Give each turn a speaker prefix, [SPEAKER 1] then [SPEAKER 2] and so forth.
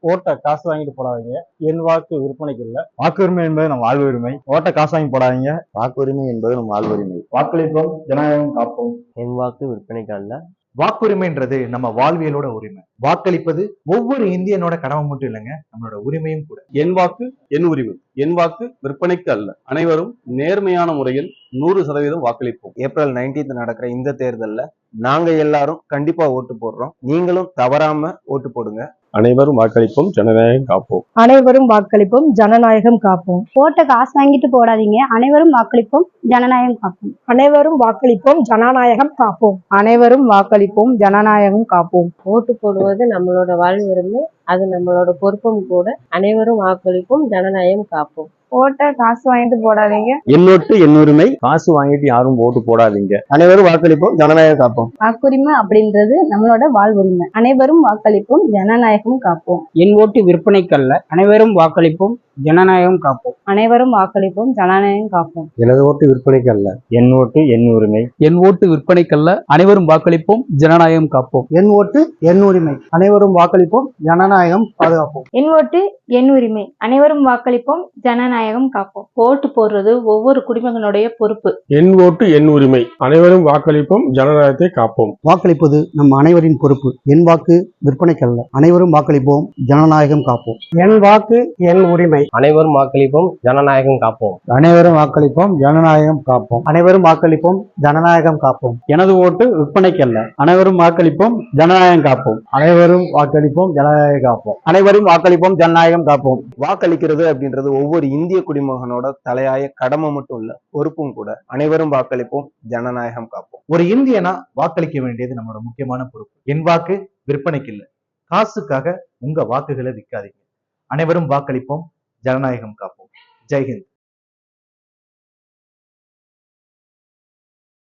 [SPEAKER 1] ஓட்ட காசு வாங்கிட்டு போடாதீங்க. என் வாக்கு விற்பனைக்கு இல்ல. வாக்குரிமை என்பது நம் வாழ்வு உரிமை. ஓட்ட காசு வாங்கி போடாதீங்க.
[SPEAKER 2] வாக்குரிமை என்பது நம் வாழ்வுரிமை.
[SPEAKER 1] வாக்களிப்போம், ஜனநாயகம் காப்போம்.
[SPEAKER 2] என் வாக்கு விற்பனைக்கு அல்ல.
[SPEAKER 3] வாக்குரிமைன்றது நம்ம வாழ்வியலோட உரிமை. வாக்களிப்பது ஒவ்வொரு இந்தியனோட கடமை மட்டும் இல்லைங்க, நம்மளோட உரிமையும் கூட.
[SPEAKER 4] என் வாக்கு என் உரிமை. என் வாக்கு விற்பனைக்கு அல்ல. அனைவரும் நேர்மையான முறையில் 100% வாக்களிப்போம்.
[SPEAKER 2] ஏப்ரல் 19 நடக்கிற இந்த தேர்தல்ல நாங்க எல்லாரும் கண்டிப்பா ஓட்டு போடுறோம். நீங்களும் தவறாம ஓட்டு போடுங்க.
[SPEAKER 4] அனைவரும் வாக்களிப்போம், ஜனநாயகம் காப்போம்.
[SPEAKER 5] அனைவரும் வாக்களிப்போம், ஜனநாயகம் காப்போம்.
[SPEAKER 6] ஓட்ட காசு வாங்கிட்டு போடாதீங்க. அனைவரும் வாக்களிப்போம், ஜனநாயகம் காப்போம்.
[SPEAKER 5] அனைவரும் வாக்களிப்போம், ஜனநாயகம் காப்போம்.
[SPEAKER 7] அனைவரும் வாக்களிப்போம், ஜனநாயகம் காப்போம். ஓட்டு போடுவது நம்மளோட வாழ்வு உரிமை, அது நம்மளோட பொறுப்பும் கூட. அனைவரும் வாக்களிப்போம், ஜனநாயகம் காப்போம்.
[SPEAKER 5] ஓட்ட காசு வாங்கிட்டு போடாதீங்க.
[SPEAKER 2] என் ஓட்டு என் உரிமை. காசு வாங்கிட்டு யாரும் ஓட்டு போடாதீங்க. அனைவரும் வாக்களிப்போம், ஜனநாயகம் காப்போம்.
[SPEAKER 6] வாக்குரிமை அப்படின்றது நம்மளோட வாழ்வுரிமை. அனைவரும் வாக்களிப்போம், ஜனநாயகம் காப்போம்.
[SPEAKER 8] என் ஓட்டு விற்பனைக்கல்ல. அனைவரும் வாக்களிப்போம், ஜனநாயகம் காப்போம்.
[SPEAKER 6] அனைவரும் வாக்களிப்போம், ஜனநாயகம் காப்போம்.
[SPEAKER 2] எனது ஓட்டு விற்பனைக்கு அல்ல.
[SPEAKER 1] என் ஓட்டு என் உரிமை.
[SPEAKER 8] என் ஓட்டு விற்பனைக்கல்ல. அனைவரும் வாக்களிப்போம், ஜனநாயகம் காப்போம்.
[SPEAKER 9] என் ஓட்டு என் உரிமை. அனைவரும் வாக்களிப்போம், ஜனநாயகம் பாதுகாப்போம்.
[SPEAKER 6] என் ஓட்டு என் உரிமை. அனைவரும் வாக்களிப்போம், ஜனநாயகம் காப்போம்.
[SPEAKER 7] ஓட்டு போடுறது ஒவ்வொரு குடிமகனுடைய பொறுப்பு.
[SPEAKER 4] என் ஓட்டு என் உரிமை. அனைவரும் வாக்களிப்போம், ஜனநாயகத்தை காப்போம்.
[SPEAKER 9] வாக்களிப்பது நம் அனைவரின் பொறுப்பு. என் வாக்கு விற்பனைக்கல்ல. அனைவரும் வாக்களிப்போம், ஜனநாயகம் காப்போம். என் வாக்கு என் உரிமை.
[SPEAKER 2] அனைவரும் வாக்களிப்போம், ஜனநாயகம் காப்போம்.
[SPEAKER 1] அனைவரும் வாக்களிப்போம், ஜனநாயகம் காப்போம்.
[SPEAKER 9] அனைவரும் வாக்களிப்போம், ஜனநாயகம் காப்போம்.
[SPEAKER 1] எனது ஓட்டு விற்பனைக்கு அல்ல. அனைவரும் வாக்களிப்போம், ஜனநாயகம் காப்போம். அனைவரும் வாக்களிப்போம், ஜனநாயகம் காப்போம்.
[SPEAKER 2] அனைவரும் வாக்களிப்போம், ஜனநாயகம் காப்போம். வாக்களிக்கிறது அப்படின்றது ஒவ்வொரு இந்திய குடிமகனோட தலையாய கடமை மட்டும் இல்ல, பொறுப்பும் கூட. அனைவரும் வாக்களிப்போம், ஜனநாயகம் காப்போம்.
[SPEAKER 3] ஒரு இந்தியனா வாக்களிக்க வேண்டியது நம்மளோட முக்கியமான பொறுப்பு. என் வாக்கு விற்பனைக்கு இல்ல. காசுக்காக உங்க வாக்குகளை விற்காதீங்க. அனைவரும் வாக்களிப்போம், ஜனநாயகம் காப்போம். ஜெய்ஹிந்த்.